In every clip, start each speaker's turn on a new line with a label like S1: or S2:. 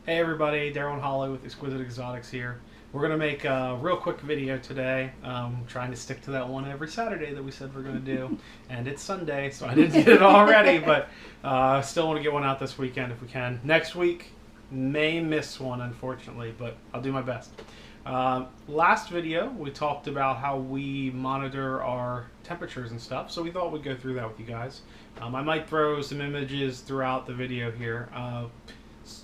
S1: Hey everybody, Daryl and Holly with Exquisite Exotics here. We're going to make a real quick video today, trying to stick to that one every Saturday that we said we're going to do. And it's Sunday, so I didn't get it already, but still want to get one out this weekend if we can. Next week, may miss one unfortunately, but I'll do my best. Last video, we talked about how we monitor our temperatures and stuff, so we thought we'd go through that with you guys. I might throw some images throughout the video here.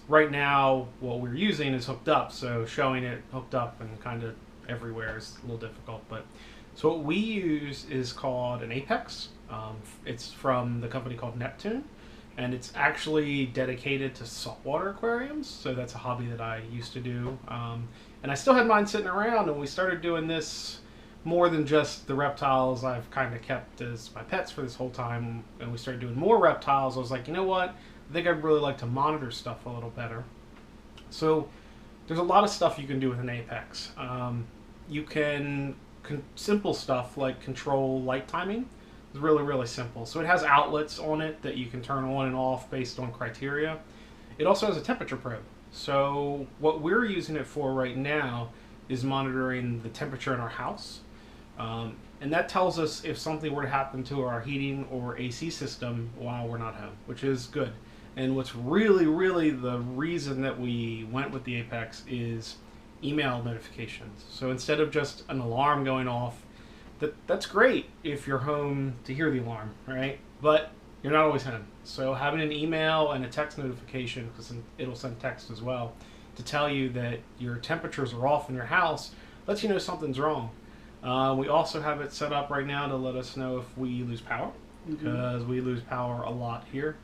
S1: Right now, what we're using is hooked up, so showing it hooked up and kind of everywhere is a little difficult. But so what we use is called an Apex. It's from the company called Neptune, and it's actually dedicated to saltwater aquariums. So that's a hobby that I used to do, and I still had mine sitting around. And we started doing this more than just the reptiles I've kind of kept as my pets for this whole time. And we started doing more reptiles. I was like, you know what? I think I'd really like to monitor stuff a little better. So there's a lot of stuff you can do with an Apex. You can simple stuff like control light timing. It's really simple. So it has outlets on it that you can turn on and off based on criteria. It also has a temperature probe. So what we're using it for right now is monitoring the temperature in our house. And that tells us if something were to happen to our heating or AC system while we're not home, which is good. And what's really the reason that we went with the Apex is email notifications. So instead of just an alarm going off, that's great if you're home to hear the alarm, right? But you're not always home. So having an email and a text notification, because it'll send text as well, to tell you that your temperatures are off in your house, lets you know something's wrong. We also have it set up right now to let us know if we lose power, because we lose power a lot here.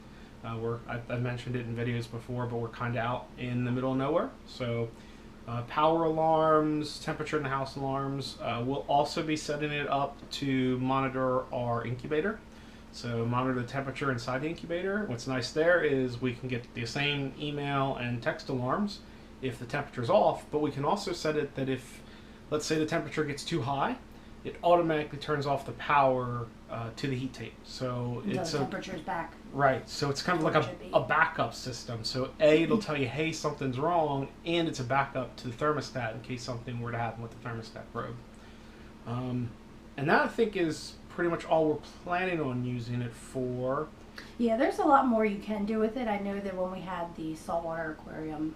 S1: I mentioned it in videos before, but we're kind of out in the middle of nowhere. So power alarms, temperature in the house alarms. We'll also be setting it up to monitor our incubator. So monitor the temperature inside the incubator. What's nice there is we can get the same email and text alarms if the temperature's off, but we can also set it that if, let's say, the temperature gets too high, it automatically turns off the power to the heat tape. So it's
S2: the temperature's back.
S1: Right. So it's kind of like a backup system. So it'll tell you, hey, something's wrong, and it's a backup to the thermostat in case something were to happen with the thermostat probe. And that, I think, is pretty much all we're planning on using it for.
S2: Yeah, there's a lot more you can do with it. I know that when we had the saltwater aquarium,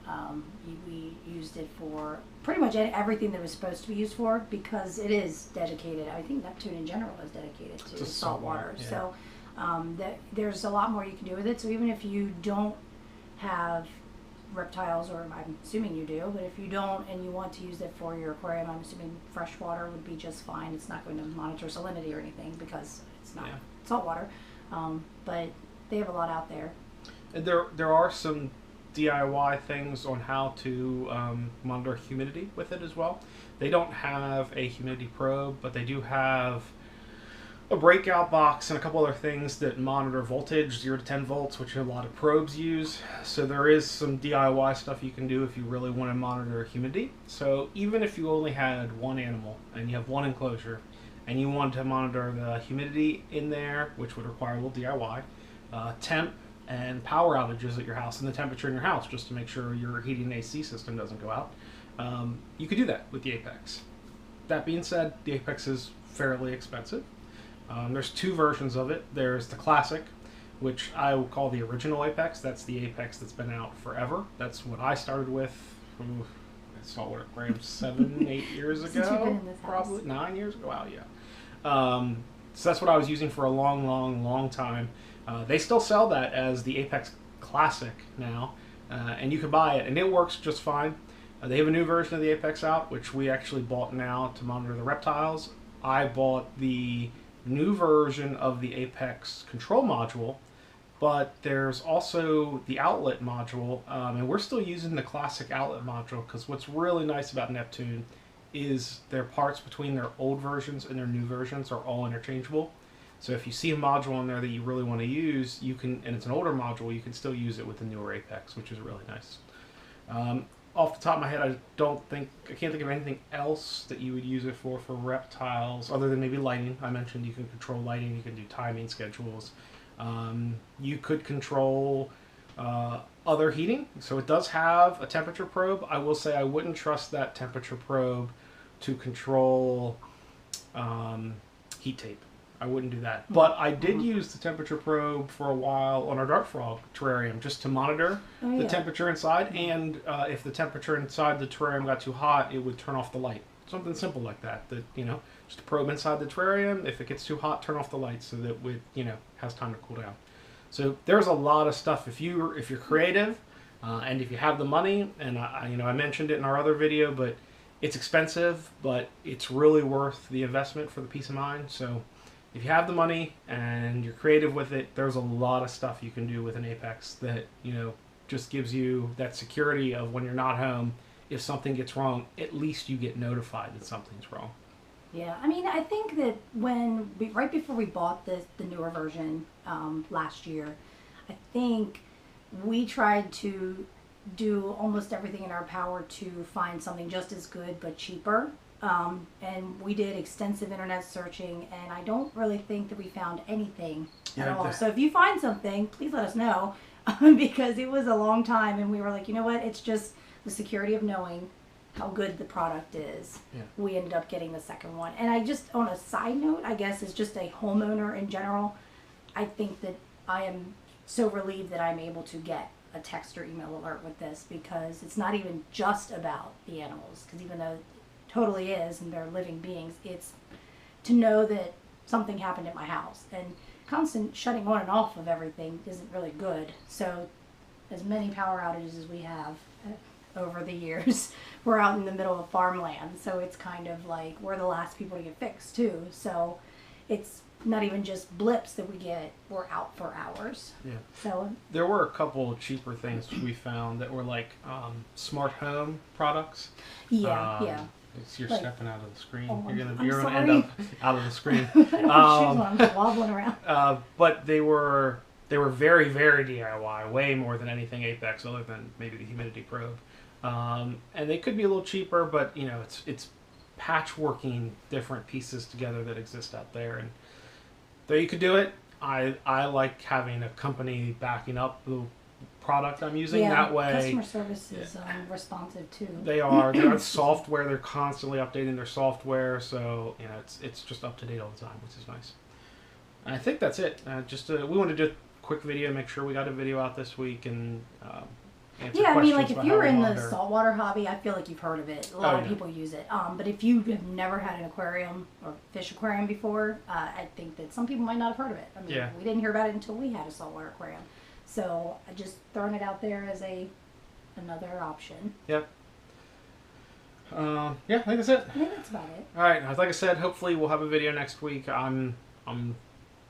S2: we used it for pretty much everything that it was supposed to be used for, because it is dedicated. I think Neptune in general is dedicated to saltwater.
S1: Yeah.
S2: So there's a lot more you can do with it. So even if you don't have reptiles, or I'm assuming you do, but if you don't and you want to use it for your aquarium, I'm assuming freshwater would be just fine. It's not going to monitor salinity or anything because it's not saltwater. But they have a lot out there.
S1: And there are some DIY things on how to monitor humidity with it as well. They don't have a humidity probe, but they do have a breakout box and a couple other things that monitor voltage, 0 to 10 volts, which a lot of probes use. So there is some DIY stuff you can do if you really want to monitor humidity. So even if you only had one animal and you have one enclosure, and you want to monitor the humidity in there, which would require a little DIY, temp and power outages at your house, and the temperature in your house, just to make sure your heating and AC system doesn't go out, you could do that with the Apex. That being said, the Apex is fairly expensive. There's two versions of it. There's the Classic, which I would call the original Apex. That's the Apex that's been out forever. That's what I started with. Saltwater aquarium 8 years ago, probably 9 years ago. Wow, yeah. So that's what I was using for a long time. They still sell that as the Apex Classic now, and you can buy it, and it works just fine. They have a new version of the Apex out, which we actually bought now to monitor the reptiles. I bought the new version of the Apex control module, but there's also the outlet module, and we're still using the Classic outlet module, because what's really nice about Neptune is their parts between their old versions and their new versions are all interchangeable. So if you see a module in there that you really want to use, you can, and it's an older module, you can still use it with the newer Apex, which is really nice. Off the top of my head, I can't think of anything else that you would use it for reptiles, other than maybe lighting. I mentioned you can control lighting, you can do timing schedules. You could control other heating. So it does have a temperature probe. I will say I wouldn't trust that temperature probe to control heat tape. I wouldn't do that. But I did use the temperature probe for a while on our dart frog terrarium just to monitor the temperature inside. And if the temperature inside the terrarium got too hot, it would turn off the light. Something simple like that. That, you know, just a probe inside the terrarium. If it gets too hot, turn off the light so that it, you know, has time to cool down. So there's a lot of stuff. If you're creative and if you have the money, and I mentioned it in our other video, but it's expensive, but it's really worth the investment for the peace of mind. So if you have the money and you're creative with it, there's a lot of stuff you can do with an Apex that, you know, just gives you that security of when you're not home, if something gets wrong, at least you get notified that something's wrong.
S2: Yeah, I mean, I think that right before we bought the newer version last year, I think we tried to do almost everything in our power to find something just as good but cheaper. And we did extensive internet searching, and I don't really think that we found anything at all. So if you find something, please let us know, because it was a long time, and we were like, you know what, it's just the security of knowing how good the product is.
S1: Yeah.
S2: We ended up getting the second one. And I just, on a side note, I guess, as just a homeowner in general, I think that I am so relieved that I'm able to get a text or email alert with this, because it's not even just about the animals, because even though it totally is and they're living beings, it's to know that something happened at my house. And constant shutting on and off of everything isn't really good. So as many power outages as we have over the years, we're out in the middle of farmland, so it's kind of like we're the last people to get fixed too. So it's not even just blips that we get, we're out for hours.
S1: Yeah.
S2: So
S1: there were a couple cheaper things we found that were like smart home products.
S2: Yeah.
S1: You're
S2: like,
S1: stepping out of the screen.
S2: Oh,
S1: You're gonna end up out of the screen.
S2: I don't have shoes on, I'm wobbling around.
S1: But they were very, very DIY, way more than anything Apex, other than maybe the humidity probe. And they could be a little cheaper, but you know, it's patchworking different pieces together that exist out there, and though you could do it, I like having a company backing up the product I'm using. That way,
S2: customer service is responsive too.
S1: They're software. They're constantly updating their software, so you know it's just up to date all the time, which is nice. And I think that's it. We wanted to do a quick video, make sure we got a video out this week, and answer
S2: I mean,
S1: questions
S2: like if
S1: about
S2: you're
S1: how
S2: in
S1: we
S2: the
S1: monitor.
S2: saltwater hobby, I feel like you've heard of it. A lot of people use it. But if you have never had an aquarium or fish aquarium before, I think that some people might not have heard of it. I mean, we didn't hear about it until we had a saltwater aquarium. So I just throwing it out there as another option.
S1: Yep. I think that's it.
S2: I think that's about it.
S1: All right, like I said, hopefully we'll have a video next week. I'm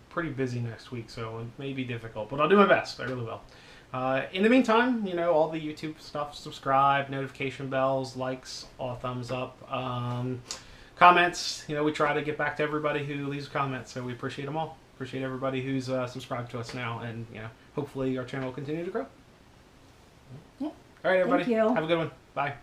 S1: pretty busy next week, so it may be difficult, but I'll do my best. I really will. In the meantime, you know, all the YouTube stuff, subscribe, notification bells, likes, all thumbs up, comments. You know, we try to get back to everybody who leaves comments, so we appreciate them all. Appreciate everybody who's subscribed to us now, and you know, hopefully our channel will continue to grow.
S2: Yeah.
S1: All right, everybody.
S2: Thank you.
S1: Have a good one. Bye.